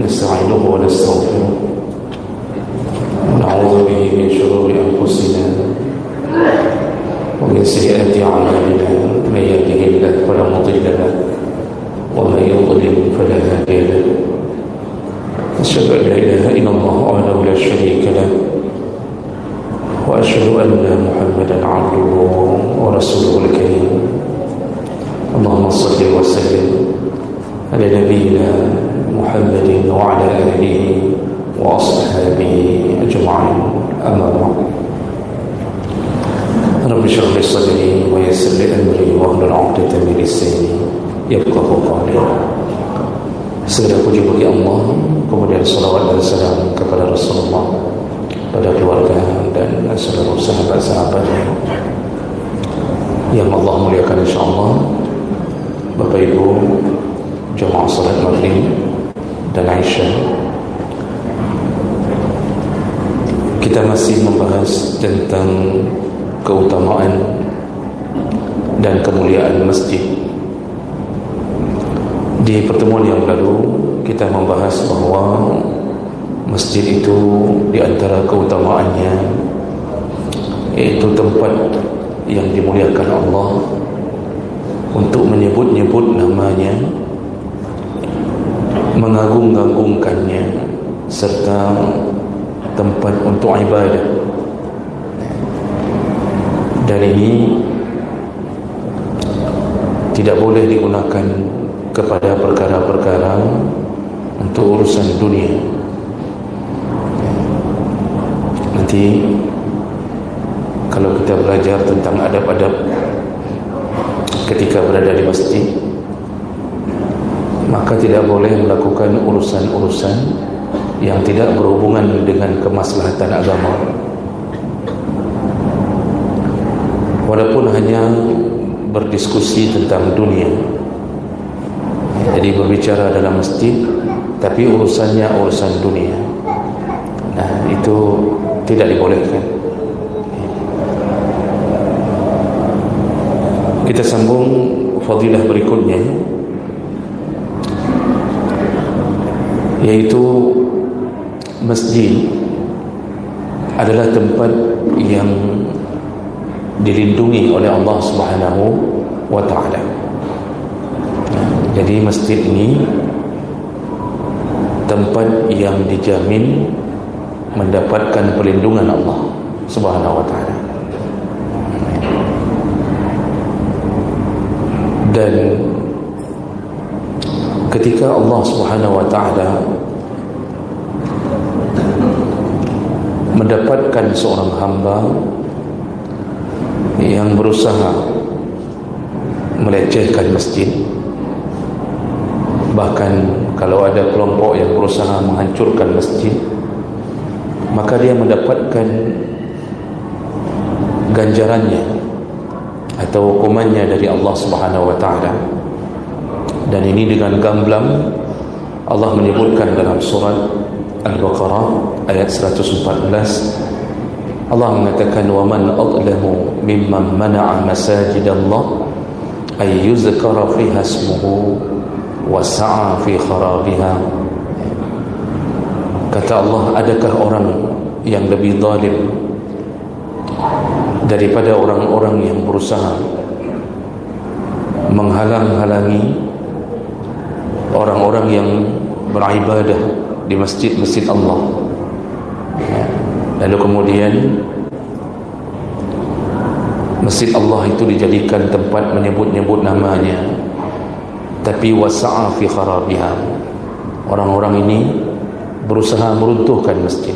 نستعينه ونستغفره ونعوذ به من شرور أنفسنا ومن سيئات أعمالنا من يهده الله فلا مضل له ومن يضلل فلا هادي له أشهد أن لا إله إلا الله وحده لا شريك له وأشهد أن محمدا عبده ورسوله الكريم اللهم صل وسلم على نبينا محمد وعلى آله وأصحابه أجمعين أما بعد رب اشرح لي صدري ويسر لي أمري واحلل عقدة من لساني يفقهوا قولي. Segala puji bagi Allah, kemudian salawat dan salam kepada Rasulullah, pada keluarga dan seluruh sahabat-sahabatnya yang Allah muliakan insyaAllah. Bapak Ibu jemaah salat maghrib dan Aisyah, kita masih membahas tentang keutamaan dan kemuliaan masjid. Di pertemuan yang lalu kita membahas bahawa masjid itu di antara keutamaannya yaitu tempat yang dimuliakan Allah untuk menyebut-nyebut namanya, mengagung-agungkannya, serta tempat untuk ibadah. Dan ini tidak boleh digunakan kepada perkara-perkara untuk urusan dunia. Nanti kalau kita belajar tentang adab-adab ketika berada di masjid, maka tidak boleh melakukan urusan-urusan yang tidak berhubungan dengan kemaslahatan agama, walaupun hanya berdiskusi tentang dunia. Jadi berbicara dalam masjid tapi urusannya urusan dunia, nah itu tidak dibolehkan. Kita sambung fadilah berikutnya, yaitu masjid adalah tempat yang dilindungi oleh Allah Subhanahu wa ta'ala. Jadi masjid ini tempat yang dijamin mendapatkan perlindungan Allah Subhanahu wa ta'ala. Dan ketika Allah Subhanahu wa ta'ala mendapatkan seorang hamba yang berusaha melecehkan masjid, bahkan kalau ada kelompok yang berusaha menghancurkan masjid, maka dia mendapatkan ganjarannya atau hukumannya dari Allah Subhanahu wa ta'ala. Dan ini dengan gamblang Allah menyebutkan dalam surat Al-Baqarah ayat 114, Allah mengatakan, wa man adlamu mimman mana'a masajidallah ay yuzkara fiha ismuhu wa sa'a fi kharabiha. Kata Allah, adakah orang yang lebih zalim daripada orang-orang yang berusaha menghalang-halangi orang-orang yang beribadah di masjid-masjid Allah, lalu kemudian masjid Allah itu dijadikan tempat menyebut-nyebut namanya, tapi wasa'a fi kharabiha, orang-orang ini berusaha meruntuhkan masjid.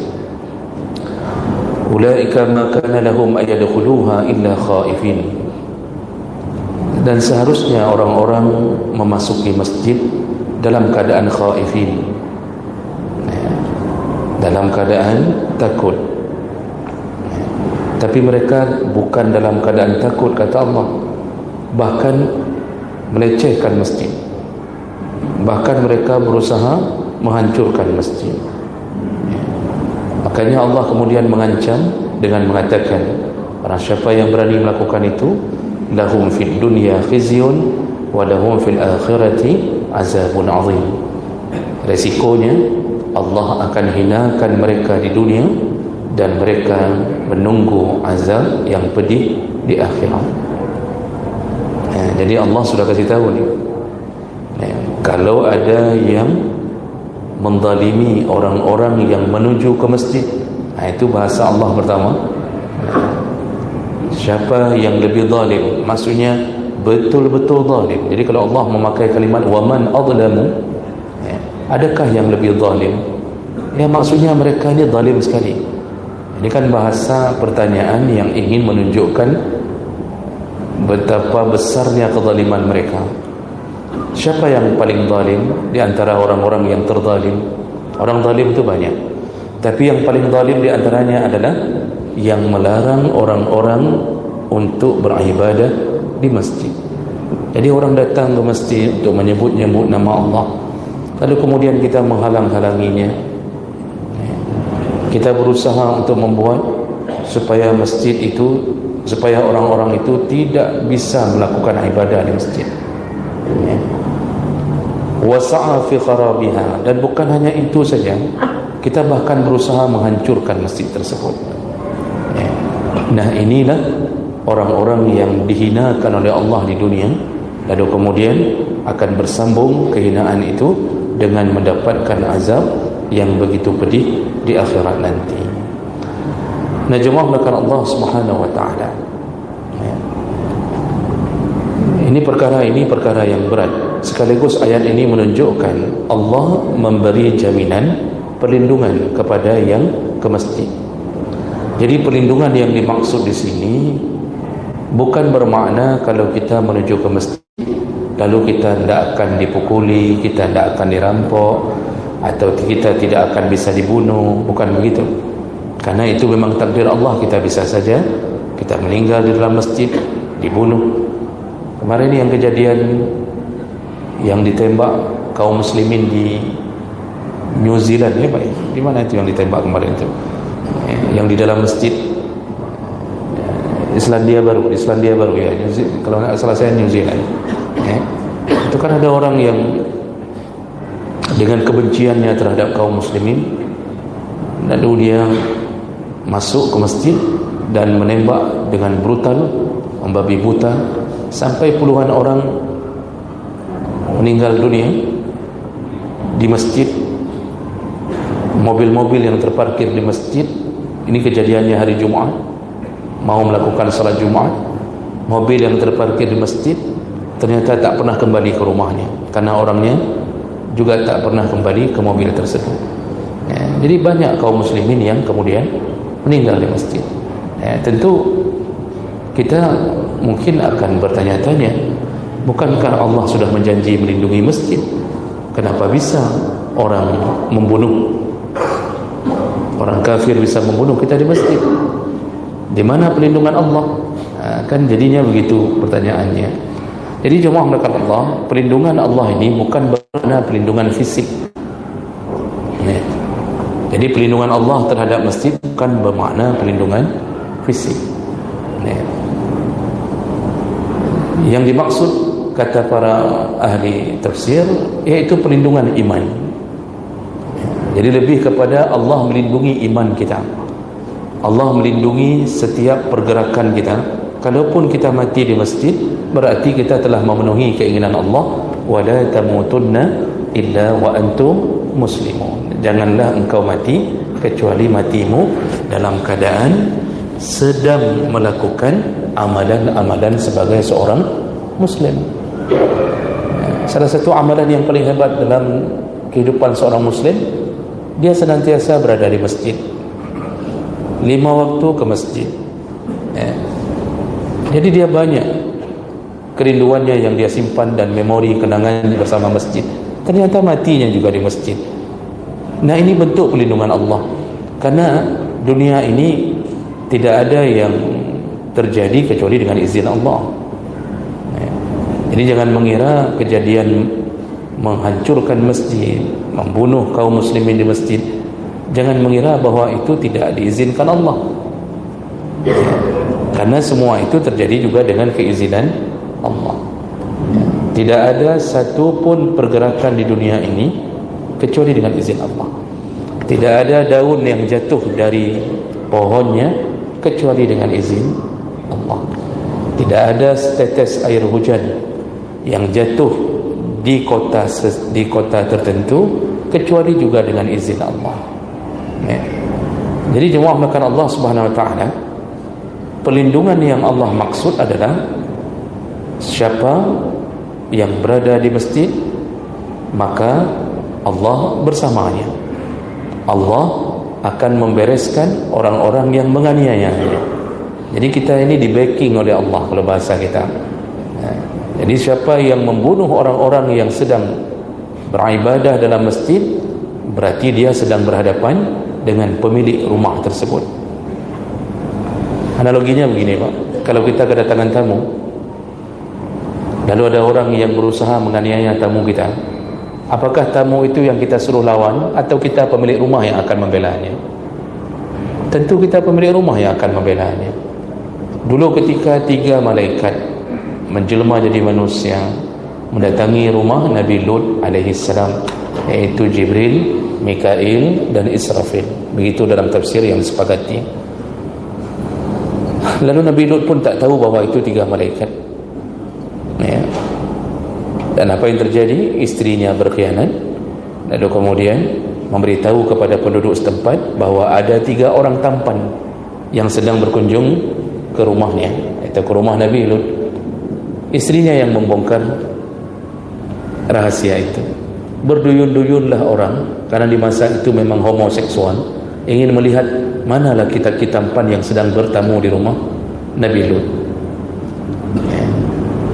Ulaika ma kana lahum ayadkhuluha illa khaifin. Dan seharusnya orang-orang memasuki masjid dalam keadaan khaifin, dalam keadaan takut. Tapi mereka bukan dalam keadaan takut, kata Allah, bahkan melecehkan masjid, bahkan mereka berusaha menghancurkan masjid. Makanya Allah kemudian mengancam dengan mengatakan, barang siapa yang berani melakukan itu, lahum fid dunya khizyun wa lahum fil akhirati azabun azim. resikonya Allah akan hinakan mereka di dunia dan mereka menunggu azab yang pedih di akhirat. Jadi Allah sudah kasih tahu ni, kalau ada yang menzalimi orang-orang yang menuju ke masjid, itu bahasa Allah pertama, siapa yang lebih zalim, maksudnya betul-betul zalim. Jadi kalau Allah memakai kalimat waman adlamu, adakah yang lebih zalim? Maksudnya mereka ini zalim sekali. Ini kan bahasa pertanyaan yang ingin menunjukkan betapa besarnya kezaliman mereka. Siapa yang paling zalim di antara orang-orang yang terzalim? Orang zalim itu banyak, tapi yang paling zalim di antaranya adalah yang melarang orang-orang untuk beribadah di masjid. Jadi orang datang ke masjid untuk menyebut-nyebut nama Allah, lalu kemudian kita menghalang-halanginya. Kita berusaha untuk membuat supaya masjid itu, supaya orang-orang itu tidak bisa melakukan ibadah di masjid. Wasa'a fi kharabiha, dan bukan hanya itu saja, kita bahkan berusaha menghancurkan masjid tersebut. Nah, inilah orang-orang yang dihinakan oleh Allah di dunia, lalu kemudian akan bersambung kehinaan itu dengan mendapatkan azab yang begitu pedih di akhirat nanti. Nah, jemaah melakukan Allah Subhanahu wa taala, ini perkara yang berat. Sekaligus ayat ini menunjukkan Allah memberi jaminan perlindungan kepada yang ke masjid. Jadi perlindungan yang dimaksud di sini bukan bermakna kalau kita menuju ke masjid lalu kita tidak akan dipukuli, kita tidak akan dirampok, atau kita tidak akan bisa dibunuh. Bukan begitu. Karena itu memang takdir Allah, kita bisa saja kita meninggal di dalam masjid, dibunuh. Kemarin yang kejadian yang ditembak kaum muslimin di New Zealand, di mana itu yang ditembak kemarin itu? Yang di dalam masjid Islandia Baru ya, kalau nggak salah saya New Zealand. Itu kan ada orang yang dengan kebenciannya terhadap kaum muslimin, lalu dia masuk ke masjid dan menembak dengan brutal, membabi buta, sampai puluhan orang meninggal dunia di masjid. Mobil-mobil yang terparkir di masjid, ini kejadiannya hari Jumat, mau melakukan salat Jumat, mobil yang terparkir di masjid ternyata tak pernah kembali ke rumahnya, karena orangnya juga tak pernah kembali ke mobil tersebut. Jadi banyak kaum muslimin yang kemudian meninggal di masjid. Tentu kita mungkin akan bertanya-tanya, bukankah Allah sudah menjanji melindungi masjid? Kenapa bisa orang membunuh, orang kafir bisa membunuh kita di masjid? Di mana pelindungan Allah? Kan jadinya begitu pertanyaannya. Jadi jemaah melakukan Allah, pelindungan Allah ini bukan bermakna pelindungan fisik. Jadi pelindungan Allah terhadap masjid bukan bermakna pelindungan fisik. Yang dimaksud kata para ahli tafsir yaitu perlindungan iman. Jadi lebih kepada Allah melindungi iman kita, Allah melindungi setiap pergerakan kita. Kalaupun kita mati di masjid, berarti kita telah memenuhi keinginan Allah, wala tamutunna illa wa antum muslimun. Janganlah engkau mati kecuali matimu dalam keadaan sedang melakukan amalan-amalan sebagai seorang muslim. Salah satu amalan yang paling hebat dalam kehidupan seorang muslim, dia senantiasa berada di masjid, 5 waktu ke masjid. Jadi dia banyak kerinduannya yang dia simpan dan memori kenangan bersama masjid, ternyata matinya juga di masjid. Nah, ini bentuk perlindungan Allah, karena dunia ini tidak ada yang terjadi kecuali dengan izin Allah. Jadi jangan mengira kejadian menghancurkan masjid, membunuh kaum muslimin di masjid, jangan mengira bahwa itu tidak diizinkan Allah. Karena semua itu terjadi juga dengan keizinan Allah. Tidak ada satu pun pergerakan di dunia ini kecuali dengan izin Allah. Tidak ada daun yang jatuh dari pohonnya kecuali dengan izin Allah. Tidak ada setetes air hujan yang jatuh di kota tertentu kecuali juga dengan izin Allah. Ya. Jadi jemaah melakukan Allah Subhanahu wa taala, pelindungan yang Allah maksud adalah siapa yang berada di masjid, maka Allah bersamanya. Allah akan membereskan orang-orang yang menganiayanya. Jadi kita ini di backing oleh Allah kalau bahasa kita. Jadi siapa yang membunuh orang-orang yang sedang beribadah dalam masjid, berarti dia sedang berhadapan dengan pemilik rumah tersebut. Analoginya begini Pak, kalau kita kedatangan tamu, lalu ada orang yang berusaha menganiaya tamu kita, apakah tamu itu yang kita suruh lawan atau kita pemilik rumah yang akan membelanya? Tentu kita pemilik rumah yang akan membelanya. Dulu ketika 3 malaikat menjelma jadi manusia mendatangi rumah Nabi Lut alaihi salam, iaitu Jibril, Mikail dan Israfil. Begitu dalam tafsir yang disepakati. Lalu Nabi Lut pun tak tahu bahawa itu 3 malaikat. Ya. Dan apa yang terjadi? Istrinya berkhianat, lalu kemudian memberitahu kepada penduduk setempat bahawa ada 3 orang tampan yang sedang berkunjung ke rumahnya, itu ke rumah Nabi Lut. Istrinya yang membongkar rahasia itu. Berduyun-duyunlah orang, karena di masa itu memang homoseksual, ingin melihat mana laki-laki tampan yang sedang bertamu di rumah Nabi Lut.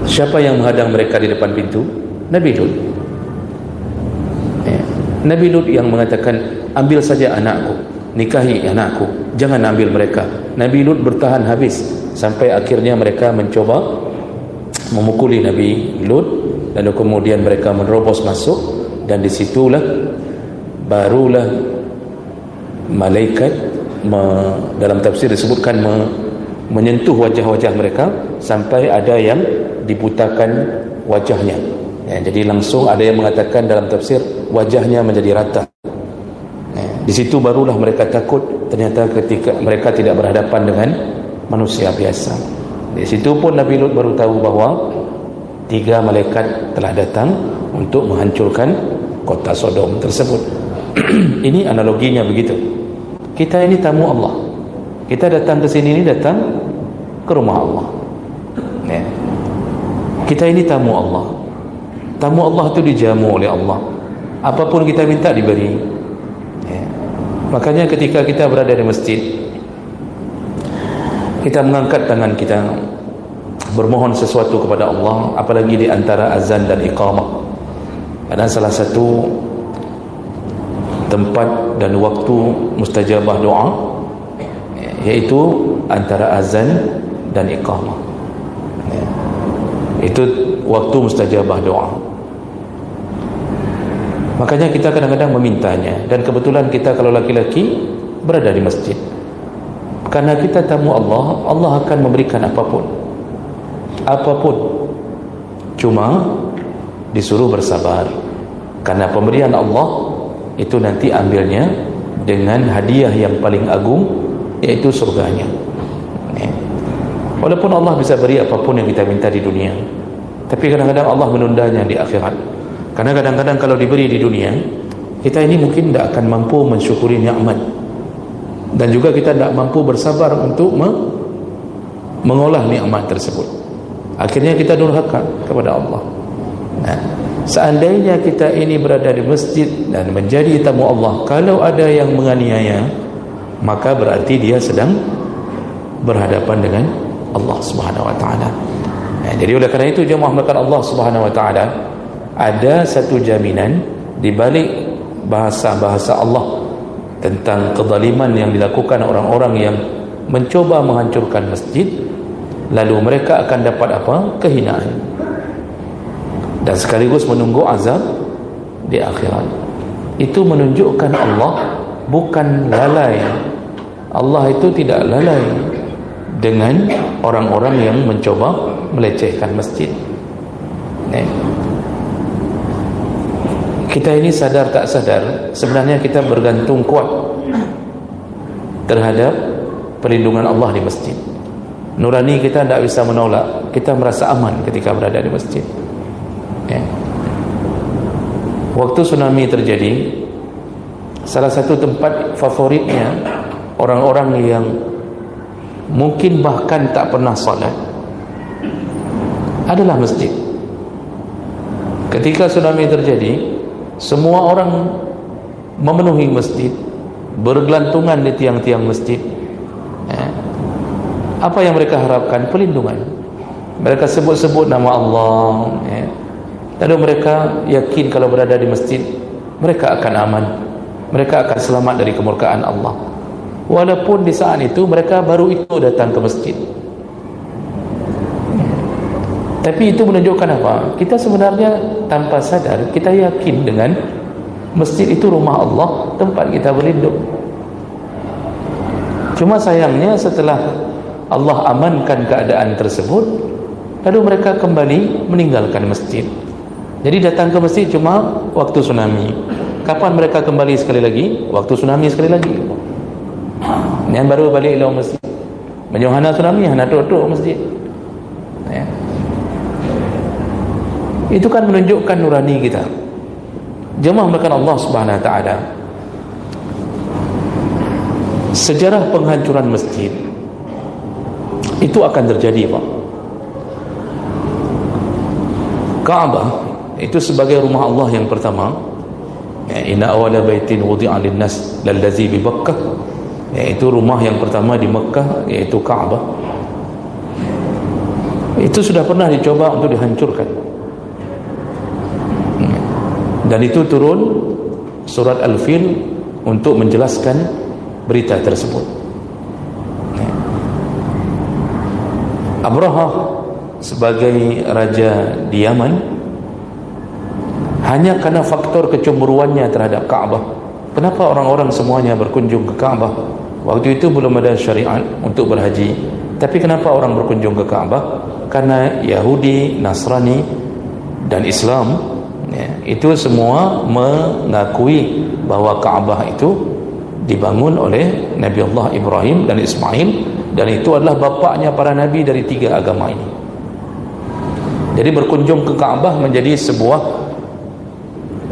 Siapa yang menghadang mereka di depan pintu? Nabi Lut. Nabi Lut yang mengatakan, ambil saja anakku, nikahi anakku, jangan ambil mereka. Nabi Lut bertahan habis sampai akhirnya mereka mencoba memukuli Nabi Lut, lalu kemudian mereka menerobos masuk, dan disitulah barulah malaikat dalam tafsir disebutkan menyentuh wajah-wajah mereka sampai ada yang dibutakan wajahnya. Ya, jadi langsung ada yang mengatakan dalam tafsir wajahnya menjadi rata. Ya, di situ barulah mereka takut, ternyata ketika mereka tidak berhadapan dengan manusia biasa. Di situ pun Nabi Lut baru tahu bahawa 3 malaikat telah datang untuk menghancurkan kota Sodom tersebut. Ini analoginya begitu. Kita ini tamu Allah. Kita datang ke sini ini datang ke rumah Allah. Ya. Kita ini tamu Allah. Tamu Allah itu dijamu oleh Allah. Apapun kita minta diberi. Ya. Makanya ketika kita berada di masjid, kita mengangkat tangan kita bermohon sesuatu kepada Allah, apalagi di antara azan dan iqamah. Ada salah satu tempat dan waktu mustajabah doa, yaitu antara azan dan iqamah. Itu waktu mustajabah doa. Makanya kita kadang-kadang memintanya, dan kebetulan kita kalau laki-laki berada di masjid. Karena kita tamu Allah, Allah akan memberikan apapun. Cuma disuruh bersabar, karena pemberian Allah itu nanti ambilnya dengan hadiah yang paling agung, yaitu surganya. Walaupun Allah bisa beri apapun yang kita minta di dunia, tapi kadang-kadang Allah menundanya di akhirat. Karena kadang-kadang kalau diberi di dunia, kita ini mungkin tidak akan mampu mensyukuri nikmat, dan juga kita tidak mampu bersabar untuk mengolah nikmat tersebut. Akhirnya kita durhaka kepada Allah. Nah, seandainya kita ini berada di masjid dan menjadi tamu Allah, kalau ada yang menganiaya, maka berarti dia sedang berhadapan dengan Allah Subhanahu wa taala. Nah, jadi oleh kerana itu jemaah melakukan Allah Subhanahu wa taala, ada satu jaminan di balik bahasa-bahasa Allah tentang kezaliman yang dilakukan orang-orang yang mencoba menghancurkan masjid, lalu mereka akan dapat apa? Kehinaan, dan sekaligus menunggu azab di akhirat. Itu menunjukkan Allah bukan lalai. Allah itu tidak lalai dengan orang-orang yang mencoba melecehkan masjid. Kita ini sadar tak sadar, sebenarnya kita bergantung kuat terhadap perlindungan Allah di masjid. Nurani kita tidak bisa menolak, kita merasa aman ketika berada di masjid. Waktu tsunami terjadi, salah satu tempat favoritnya orang-orang yang mungkin bahkan tak pernah salat adalah masjid. Ketika tsunami terjadi, semua orang memenuhi masjid, bergelantungan di tiang-tiang masjid. Apa yang mereka harapkan? Perlindungan. Mereka sebut-sebut nama Allah. Lalu mereka yakin kalau berada di masjid, mereka akan aman, mereka akan selamat dari kemurkaan Allah. Walaupun di saat itu mereka baru itu datang ke masjid. Tapi itu menunjukkan apa? Kita sebenarnya tanpa sadar, kita yakin dengan masjid itu rumah Allah, tempat kita berlindung. Cuma sayangnya setelah Allah amankan keadaan tersebut, lalu mereka kembali meninggalkan masjid. Jadi datang ke masjid cuma waktu tsunami. Kapan mereka kembali sekali lagi? Waktu tsunami sekali lagi. Yang baru balik ke masjid. Menyohana tsunami, hana tok-tok masjid. Itu kan menunjukkan nurani kita. Jemaah melakukan Allah Subhanahu Wa Taala. Sejarah penghancuran masjid itu akan terjadi, Pak. Kaabah itu sebagai rumah Allah yang pertama. Inna awwala baitin wudi'a lin-nas lallazi bi Makkah, yaitu rumah yang pertama di Makkah, yaitu Kaabah. Itu sudah pernah dicoba untuk dihancurkan. Dan itu turun surat Al-Fil untuk menjelaskan berita tersebut. Abraha sebagai raja di Yaman, hanya karena faktor kecemburuannya terhadap Kaabah. Kenapa orang-orang semuanya berkunjung ke Kaabah? Waktu itu belum ada syariat untuk berhaji. Tapi kenapa orang berkunjung ke Kaabah? Karena Yahudi, Nasrani dan Islam, itu semua mengakui bahwa Kaabah itu dibangun oleh Nabi Allah Ibrahim dan Ismail, dan itu adalah bapaknya para nabi dari tiga agama ini. Jadi berkunjung ke Kaabah menjadi sebuah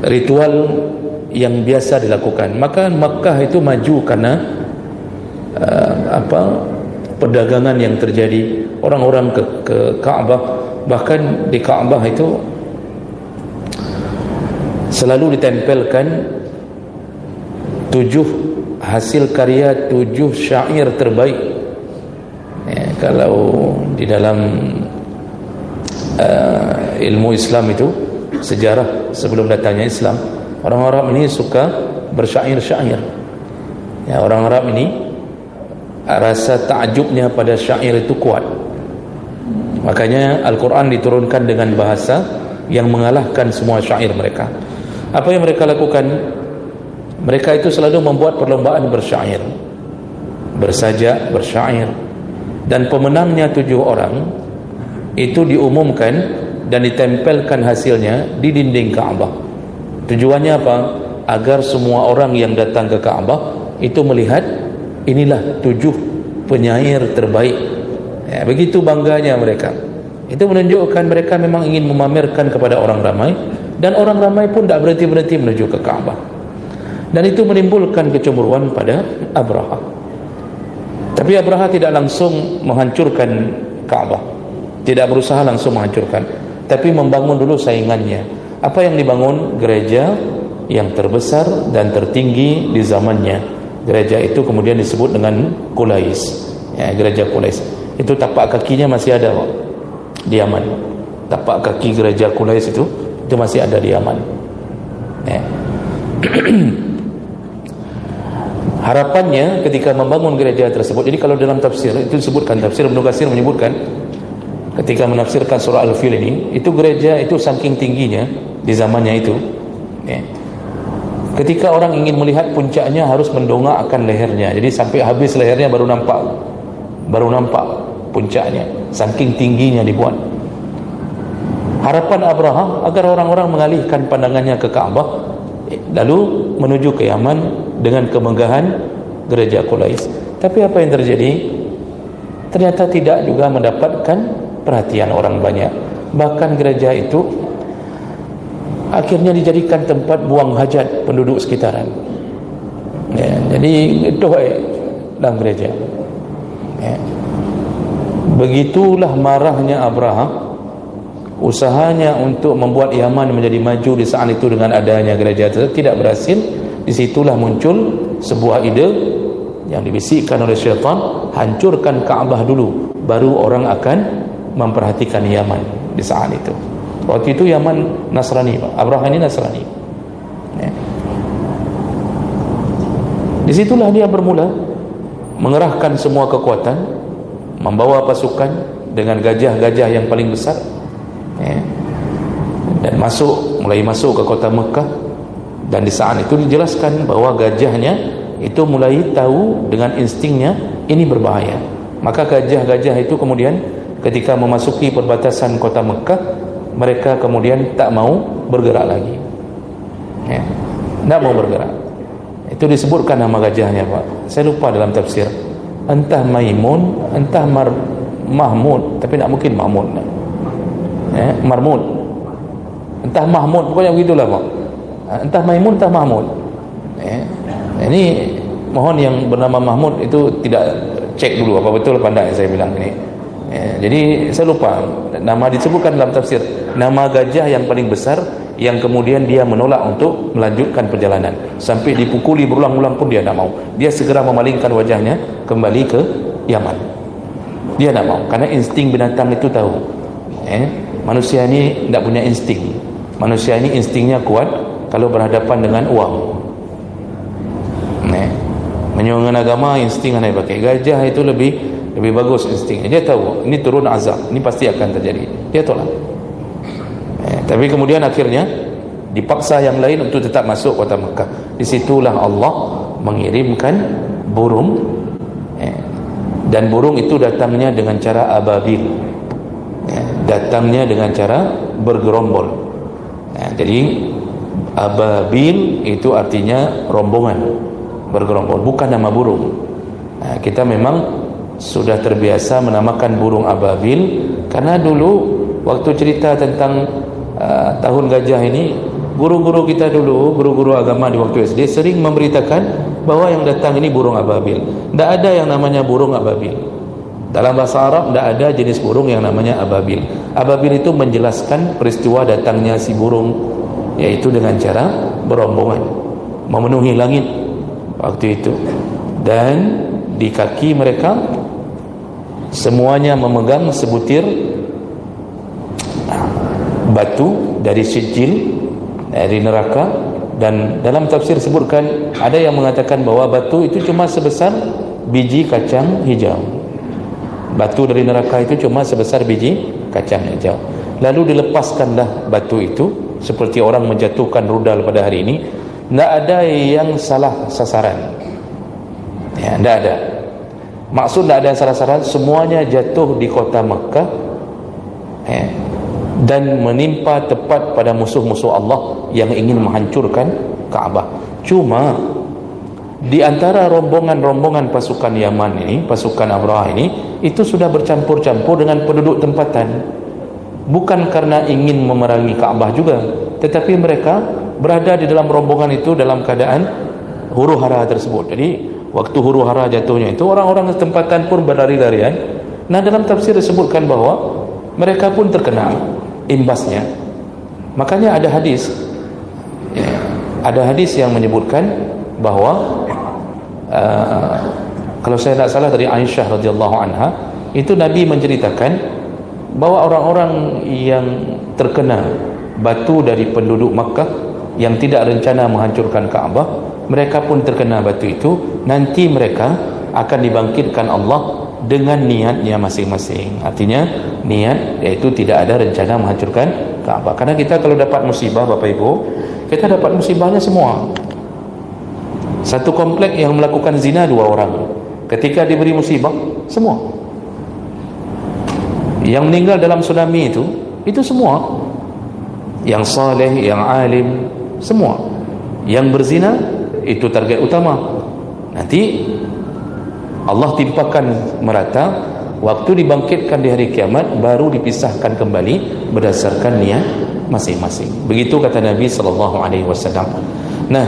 ritual yang biasa dilakukan. Maka Makkah itu maju karena perdagangan yang terjadi. Orang-orang ke Kaabah, bahkan di Kaabah itu selalu ditempelkan 7 hasil karya 7 syair terbaik. Kalau di dalam ilmu Islam itu, sejarah sebelum datangnya Islam, orang Arab ini suka bersyair-syair. Orang Arab ini rasa takjubnya pada syair itu kuat. Makanya Al-Quran diturunkan dengan bahasa yang mengalahkan semua syair mereka. Apa yang mereka lakukan? Mereka itu selalu membuat perlombaan bersyair, bersajak, bersyair, dan pemenangnya 7 orang itu diumumkan dan ditempelkan hasilnya di dinding Kaabah. Tujuannya apa? Agar semua orang yang datang ke Kaabah itu melihat, inilah 7 penyair terbaik. Begitu bangganya mereka. Itu menunjukkan mereka memang ingin memamerkan kepada orang ramai, dan orang ramai pun tak berhenti-berhenti menuju ke Kaabah. Dan itu menimbulkan kecemburuan pada Abraha. Tapi Abraha tidak langsung menghancurkan Kaabah, tidak berusaha langsung menghancurkan, tapi membangun dulu saingannya. Apa yang dibangun? Gereja yang terbesar dan tertinggi di zamannya. Gereja itu kemudian disebut dengan Qulais. Gereja Qulais itu tapak kakinya masih ada, Pak, di Yaman. Tapak kaki gereja Qulais itu masih ada di Yaman. Harapannya ketika membangun gereja tersebut, jadi kalau dalam tafsir itu disebutkan, tafsir Ibnu Katsir menyebutkan ketika menafsirkan surah Al-Fil ini, itu gereja itu saking tingginya di zamannya itu, ketika orang ingin melihat puncaknya harus mendongakkan lehernya. Jadi sampai habis lehernya baru nampak puncaknya, saking tingginya dibuat. Harapan Abraham agar orang-orang mengalihkan pandangannya ke Kaabah lalu menuju ke Yaman dengan kemegahan gereja Quraisy. Tapi apa yang terjadi? Ternyata tidak juga mendapatkan perhatian orang banyak. Bahkan gereja itu akhirnya dijadikan tempat buang hajat penduduk sekitaran. Ya, jadi doai dalam gereja. Ya. Begitulah marahnya Abraham. Usahanya untuk membuat Yaman menjadi maju di saat itu dengan adanya gereja tersebut tidak berhasil. Disitulah muncul sebuah ide yang dibisikkan oleh syaitan, hancurkan Kaabah dulu, baru orang akan memperhatikan Yaman di saat itu. Waktu itu Yaman Nasrani, Abraham ini Nasrani. Ya. Disitulah dia bermula mengerahkan semua kekuatan, membawa pasukan dengan gajah-gajah yang paling besar. Ya. Dan mulai masuk ke kota Mekah. Dan di saat itu dijelaskan bahwa gajahnya itu mulai tahu dengan instingnya ini berbahaya. Maka gajah-gajah itu kemudian ketika memasuki perbatasan kota Mekah, mereka kemudian tak mau bergerak lagi. Ya. Tak mau bergerak. Itu disebutkan nama gajahnya, Pak. Saya lupa dalam tafsir. Entah Maimun, entah Mahmud, tapi tak mungkin Mahmud. Marmud, entah Mahmud, pokoknya begitulah, Pak. Entah Maimun, entah Mahmud. Ini mohon yang bernama Mahmud itu tidak cek dulu apa betul pandai saya bilang ini. Jadi saya lupa nama disebutkan dalam tafsir, nama gajah yang paling besar yang kemudian dia menolak untuk melanjutkan perjalanan sampai dipukuli berulang-ulang pun dia tak mau. Dia segera memalingkan wajahnya kembali ke Yaman. Dia tak mau karena insting binatang itu tahu. Manusia ini tidak punya insting. Manusia ini instingnya kuat kalau berhadapan dengan uang. Menyuarakan agama, insting yang pakai. Gajah itu lebih bagus instingnya. Dia tahu ini turun azab, ini pasti akan terjadi. Dia tolak. Tapi kemudian akhirnya dipaksa yang lain untuk tetap masuk kota Mekah. Disitulah Allah mengirimkan burung. Dan burung itu datangnya dengan cara ababil. Datangnya dengan cara bergerombol. Jadi ababil itu artinya rombongan, bergerombol, bukan nama burung. Kita memang sudah terbiasa menamakan burung ababil karena dulu waktu cerita tentang tahun gajah ini, guru-guru kita dulu, guru-guru agama di waktu SD sering memberitakan bahwa yang datang ini burung ababil. Tidak ada yang namanya burung ababil. Dalam bahasa Arab tidak ada jenis burung yang namanya ababil. Ababil itu menjelaskan peristiwa datangnya si burung, yaitu dengan cara berombongan memenuhi langit waktu itu. Dan di kaki mereka semuanya memegang sebutir batu dari sijil, dari neraka. Dan dalam tafsir sebutkan ada yang mengatakan bahwa batu itu cuma sebesar biji kacang hijau. Batu dari neraka itu cuma sebesar biji kacang hijau. Lalu dilepaskanlah batu itu seperti orang menjatuhkan rudal pada hari ini. Tidak ada yang salah sasaran. Tidak ada. Maksud tidak ada yang salah sasaran. Semuanya jatuh di kota Mekah dan menimpa tepat pada musuh-musuh Allah yang ingin menghancurkan Kaabah. Cuma di antara rombongan-rombongan pasukan Yaman ini, pasukan Abrahah ini, itu sudah bercampur-campur dengan penduduk tempatan. Bukan karena ingin memerangi Kaabah juga, tetapi mereka berada di dalam rombongan itu dalam keadaan huru-hara tersebut. Jadi waktu huru-hara jatuhnya itu, orang-orang tempatan pun berlari-larian. Nah, dalam tafsir disebutkan bahwa mereka pun terkena imbasnya. Makanya ada hadis yang menyebutkan bahwa kalau saya tak salah dari Aisyah radhiyallahu anha, itu Nabi menceritakan bahwa orang-orang yang terkena batu dari penduduk Makkah yang tidak rencana menghancurkan Kaabah, mereka pun terkena batu itu. Nanti mereka akan dibangkitkan Allah dengan niatnya masing-masing. Artinya niat yaitu tidak ada rencana menghancurkan Kaabah. Karena kita kalau dapat musibah, Bapak Ibu, kita dapat musibahnya semua. Satu komplek yang melakukan zina 2 orang, ketika diberi musibah semua. Yang meninggal dalam tsunami itu semua yang saleh, yang alim, semua. Yang berzina itu target utama. Nanti Allah timpakan merata. Waktu dibangkitkan di hari kiamat baru dipisahkan kembali berdasarkan niat masing-masing. Begitu kata Nabi SAW. Nah,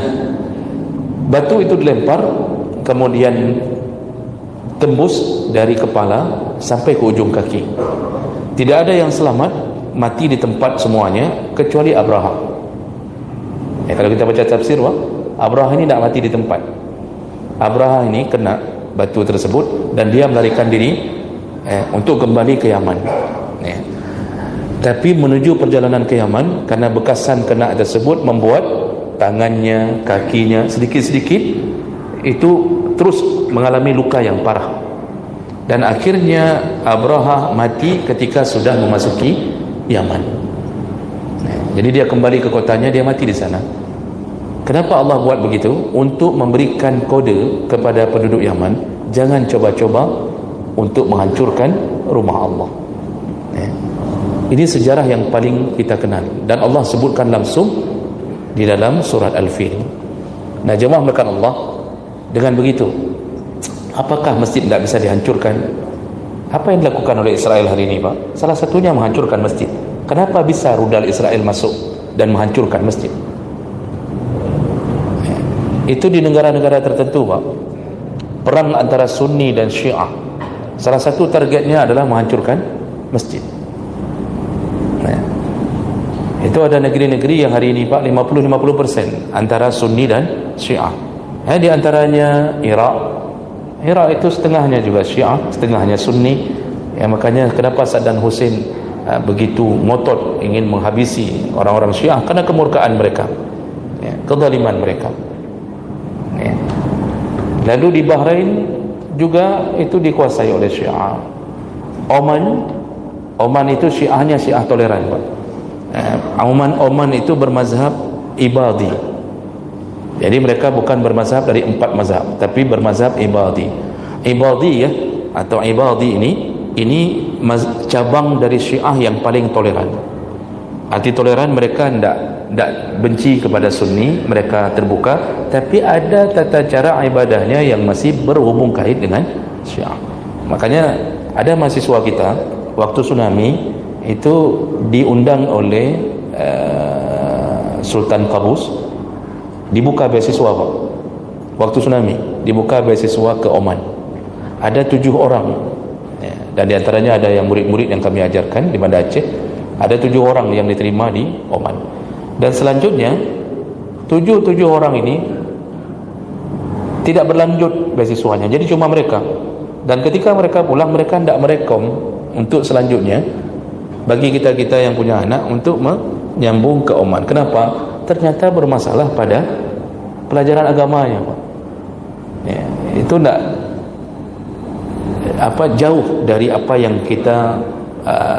batu itu dilempar, kemudian tembus dari kepala sampai ke ujung kaki. Tidak ada yang selamat, mati di tempat semuanya, kecuali Abraha. Kalau kita baca tafsir, Abraha ini tidak mati di tempat. Abraha ini kena batu tersebut dan dia melarikan diri untuk kembali ke Yaman. Tapi menuju perjalanan ke Yaman, karena bekasan kena tersebut membuat tangannya, kakinya sedikit-sedikit itu terus mengalami luka yang parah. Dan akhirnya Abraha mati ketika sudah memasuki Yaman. Jadi dia kembali ke kotanya, dia mati di sana. Kenapa Allah buat begitu? Untuk memberikan kode kepada penduduk Yaman, jangan coba-coba untuk menghancurkan rumah Allah. Ini sejarah yang paling kita kenal, dan Allah sebutkan langsung di dalam surat Al-Fil. Nah, jemaah melakukan Allah, dengan begitu apakah masjid tidak bisa dihancurkan? Apa yang dilakukan oleh Israel hari ini, Pak? Salah satunya menghancurkan masjid. Kenapa bisa rudal Israel masuk dan menghancurkan masjid? Itu di negara-negara tertentu, Pak. Perang antara Sunni dan Syiah, salah satu targetnya adalah menghancurkan masjid. Itu ada negeri-negeri yang hari ini, Pak, 50-50% antara Sunni dan Syiah. Di antaranya Iraq. Iraq itu setengahnya juga Syiah, setengahnya Sunni. Makanya kenapa Saddam Hussein begitu ngotot ingin menghabisi orang-orang Syiah, karena kemurkaan mereka, kezaliman mereka. Lalu di Bahrain juga itu dikuasai oleh Syiah. Oman itu Syiahnya Syiah toleran, Pak. Oman itu bermazhab Ibadi. Jadi mereka bukan bermazhab dari 4 mazhab, tapi bermazhab Ibadi. Ibadi atau Ibadi ini cabang dari Syiah yang paling toleran. Arti toleran, mereka tidak benci kepada Sunni, mereka terbuka, tapi ada tata cara ibadahnya yang masih berhubung kait dengan Syiah. Makanya ada mahasiswa kita waktu tsunami itu diundang oleh Sultan Qaboos, dibuka beasiswa, Pak. Waktu tsunami dibuka beasiswa ke Oman. Ada 7 orang, dan diantaranya ada yang murid-murid yang kami ajarkan di Banda Aceh. Ada 7 orang yang diterima di Oman. Dan selanjutnya 7 orang ini tidak berlanjut beasiswanya, jadi cuma mereka. Dan ketika mereka pulang, mereka tidak merekom untuk selanjutnya bagi kita-kita yang punya anak untuk menyambung ke Oman. Kenapa? Ternyata bermasalah pada pelajaran agamanya, Pak. Itu tidak jauh dari apa yang kita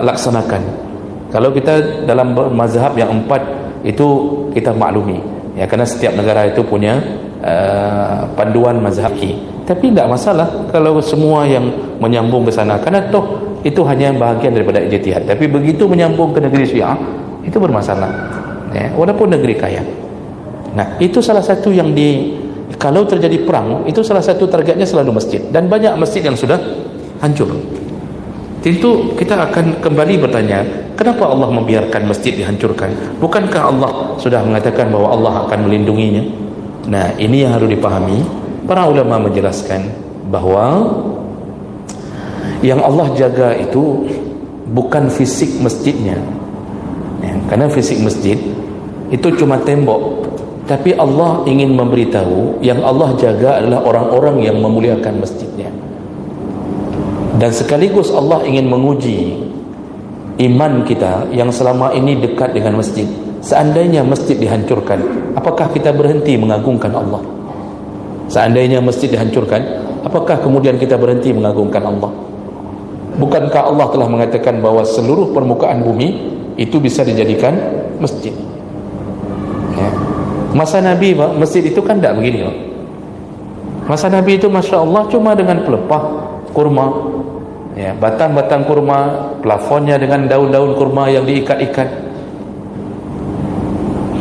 laksanakan. Kalau kita dalam mazhab yang 4 itu kita maklumi, karena setiap negara itu punya panduan mazhab. Tapi tidak masalah kalau semua yang menyambung ke sana, karena toh itu hanya bahagian daripada ijtihad. Tapi begitu menyambung ke negeri Syiah, itu bermasalah, walaupun negeri kaya. Nah, itu salah satu yang kalau terjadi perang, itu salah satu targetnya selalu masjid, dan banyak masjid yang sudah hancur. Tentu kita akan kembali bertanya, kenapa Allah membiarkan masjid dihancurkan? Bukankah Allah sudah mengatakan bahwa Allah akan melindunginya? Nah, ini yang harus dipahami. Para ulama menjelaskan bahwa yang Allah jaga itu bukan fisik masjidnya, karena fisik masjid itu cuma tembok. Tapi Allah ingin memberitahu yang Allah jaga adalah orang-orang yang memuliakan masjidnya. Dan sekaligus Allah ingin menguji iman kita yang selama ini dekat dengan masjid. Seandainya masjid dihancurkan, apakah kita berhenti mengagungkan Allah? Seandainya masjid dihancurkan, apakah kemudian kita berhenti mengagungkan Allah? Bukankah Allah telah mengatakan bahwa seluruh permukaan bumi itu bisa dijadikan masjid? Masa Nabi, Pak, masjid itu kan tidak begini, Pak. Masa Nabi itu Masya Allah cuma dengan pelepah kurma, batang-batang kurma, plafonnya dengan daun-daun kurma yang diikat-ikat.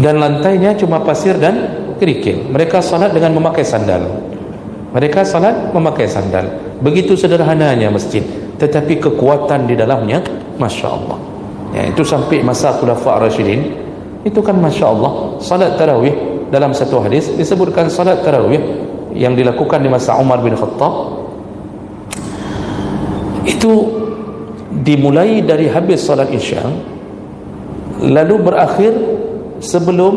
dan lantainya cuma pasir dan kerikil. Mereka salat dengan memakai sandal. Mereka salat memakai sandal. Begitu sederhananya masjid, tetapi kekuatan di dalamnya Masya Allah. Ya, itu sampai masa Khulafa' Rasyidin, itu kan Masya Allah. Salat tarawih dalam satu hadis disebutkan salat tarawih yang dilakukan di masa Umar bin Khattab itu dimulai dari habis salat Isya lalu berakhir sebelum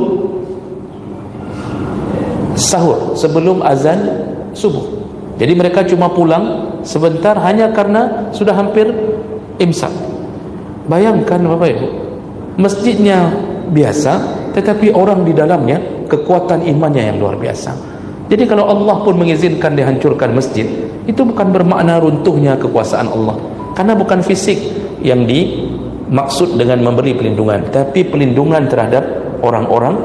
sahur, sebelum azan subuh. Jadi mereka cuma pulang sebentar hanya karena sudah hampir imsak. Bayangkan Bapak Ibu, masjidnya biasa tetapi orang di dalamnya kekuatan imannya yang luar biasa. Jadi kalau Allah pun mengizinkan dihancurkan masjid, itu bukan bermakna runtuhnya kekuasaan Allah, karena bukan fisik yang dimaksud dengan memberi pelindungan, tapi pelindungan terhadap orang-orang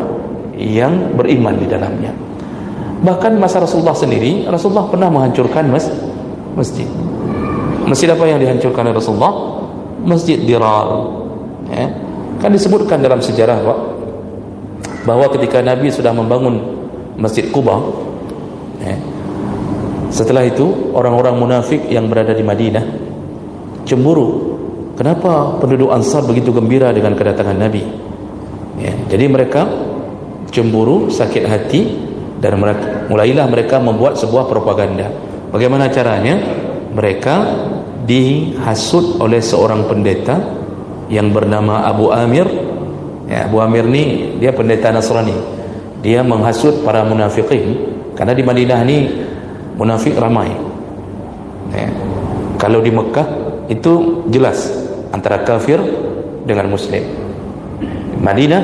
yang beriman di dalamnya. Bahkan masa Rasulullah sendiri, Rasulullah pernah menghancurkan masjid. Masjid apa yang dihancurkan oleh Rasulullah? Masjid Dirar. Ya. Kan disebutkan dalam sejarah Pak, bahwa ketika Nabi sudah membangun Masjid Quba, ya, setelah itu orang-orang munafik yang berada di Madinah cemburu. Kenapa penduduk Ansar begitu gembira dengan kedatangan Nabi? Ya, jadi mereka cemburu, sakit hati, dan mulailah mereka membuat sebuah propaganda. Bagaimana caranya? Mereka dihasut oleh seorang pendeta yang bernama Abu Amir. Ya, Abu Amir ni dia pendeta Nasrani. Dia menghasut para munafikin, karena di Madinah ni munafik ramai. Ya. Kalau di Mekah itu jelas antara kafir dengan muslim. Madinah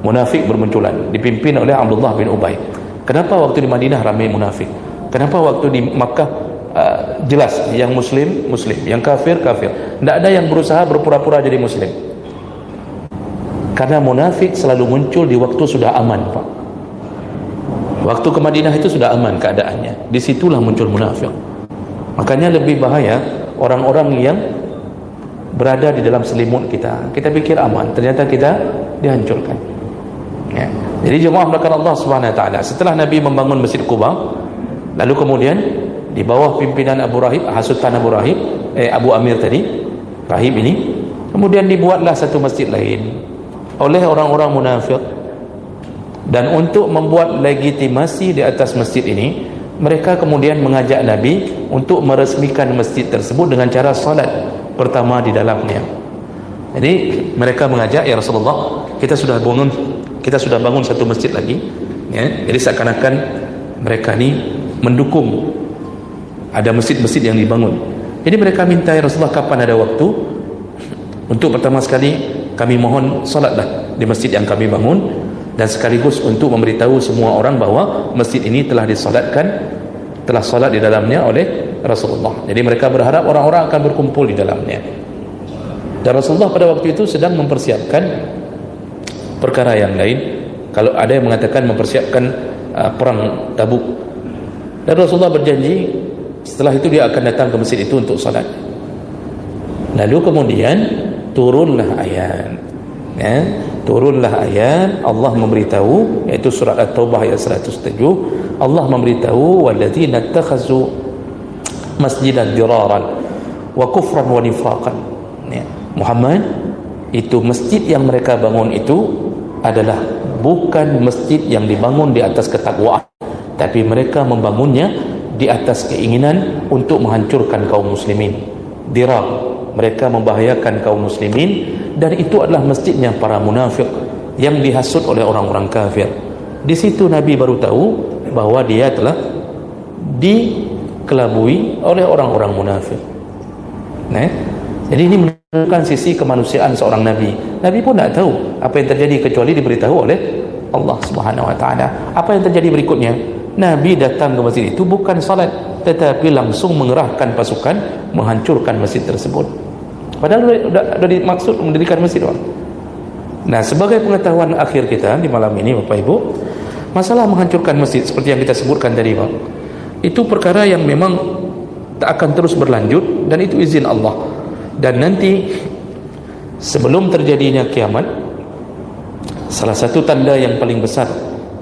munafik bermunculan, dipimpin oleh Abdullah bin Ubay. Kenapa waktu di Madinah ramai munafik? Kenapa waktu di Makkah jelas yang muslim, yang kafir, kafir? Tidak ada yang berusaha berpura-pura jadi muslim. Karena munafik selalu muncul di waktu sudah aman, Pak. Waktu ke Madinah itu sudah aman keadaannya, disitulah muncul munafik. Makanya lebih bahaya orang-orang yang berada di dalam selimut kita. Kita pikir aman, ternyata kita dihancurkan. Ya. Jadi jemaah melakukan Allah Subhanahu Wa Taala. Setelah Nabi membangun Masjid Quba, lalu kemudian di bawah pimpinan Abu Rahib, hasutan Abu Rahib, Abu Amir tadi, Rahib ini, kemudian dibuatlah satu masjid lain oleh orang-orang munafik. Dan untuk membuat legitimasi di atas masjid ini, mereka kemudian mengajak Nabi untuk meresmikan masjid tersebut dengan cara salat pertama di dalamnya. Jadi mereka mengajak, ya Rasulullah, kita sudah bangun satu masjid lagi, ya. Jadi seakan-akan mereka ni mendukung ada masjid-masjid yang dibangun. Jadi mereka minta, ya Rasulullah, kapan ada waktu untuk pertama sekali kami mohon salatlah di masjid yang kami bangun, dan sekaligus untuk memberitahu semua orang bahawa masjid ini telah salat di dalamnya oleh Rasulullah. Jadi mereka berharap orang-orang akan berkumpul di dalamnya. Dan Rasulullah pada waktu itu sedang mempersiapkan perkara yang lain. Kalau ada yang mengatakan mempersiapkan perang Tabuk. Dan Rasulullah berjanji setelah itu dia akan datang ke masjid itu untuk salat. Lalu kemudian turunlah ayat, ya, turunlah ayat. Allah memberitahu, iaitu surat At-Taubah ayat 107. Allah memberitahu, walladzina ittakhazu masjidan diraran wa kufran wa nifaqan. Ya, Muhammad, itu masjid yang mereka bangun itu adalah bukan masjid yang dibangun di atas ketakwaan, tapi mereka membangunnya di atas keinginan untuk menghancurkan kaum muslimin. Dirar, mereka membahayakan kaum muslimin, dan itu adalah masjidnya para munafik yang dihasut oleh orang-orang kafir. Di situ Nabi baru tahu bahawa dia telah dikelabui oleh orang-orang munafik. Nah, jadi ini menunjukkan sisi kemanusiaan seorang Nabi. Nabi pun tak tahu apa yang terjadi kecuali diberitahu oleh Allah Subhanahu Wa Taala. Apa yang terjadi berikutnya? Nabi datang ke masjid itu bukan salat, tetapi langsung mengerahkan pasukan menghancurkan masjid tersebut. Padahal sudah dimaksud mendirikan masjid. Nah, sebagai pengetahuan akhir kita di malam ini, Bapak Ibu, masalah menghancurkan masjid seperti yang kita sebutkan tadi, Pak, itu perkara yang memang tak akan terus berlanjut, dan itu izin Allah. Dan nanti sebelum terjadinya kiamat, Salah satu tanda yang paling besar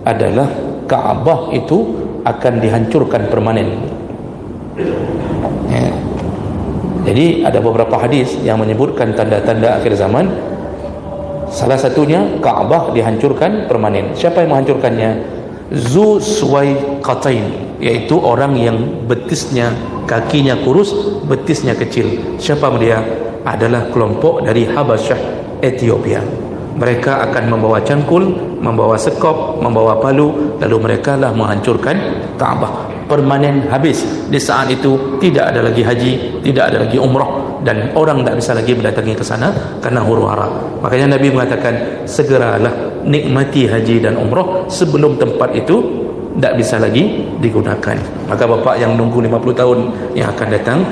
adalah Kaabah itu akan dihancurkan permanen. Ya. Jadi ada beberapa hadis yang menyebutkan tanda-tanda akhir zaman. Salah satunya Kaabah dihancurkan permanen. Siapa yang menghancurkannya? Zu Suwaiqatain, yaitu orang yang betisnya, kakinya kurus, betisnya kecil. Siapa dia? Adalah kelompok dari Habasyah, Ethiopia. Mereka akan membawa cangkul, membawa sekop, membawa palu, lalu mereka lah menghancurkan Kaabah. Permanen, habis. Di saat itu tidak ada lagi haji, tidak ada lagi umrah, dan orang tidak bisa lagi mendatangi ke sana karena huru-hara. Makanya Nabi mengatakan, segeralah nikmati haji dan umrah sebelum tempat itu tidak bisa lagi digunakan. Maka bapak yang nunggu 50 tahun yang akan datang,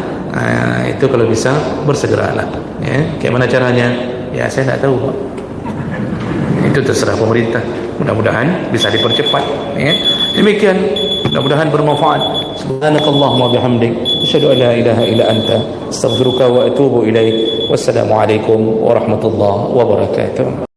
itu kalau bisa bersegeralah. Ya, kayak mana caranya? Ya, saya tidak tahu, Pak. Itu terserah pemerintah. Mudah-mudahan bisa dipercepat. Ya. Demikian, mudah-mudahan bermanfaat. Subhanakallahumma bihamdik, asyhadu an la ilaha illa anta, astaghfiruka wa atubu ilaik. Wassalamualaikum warahmatullahi wabarakatuh.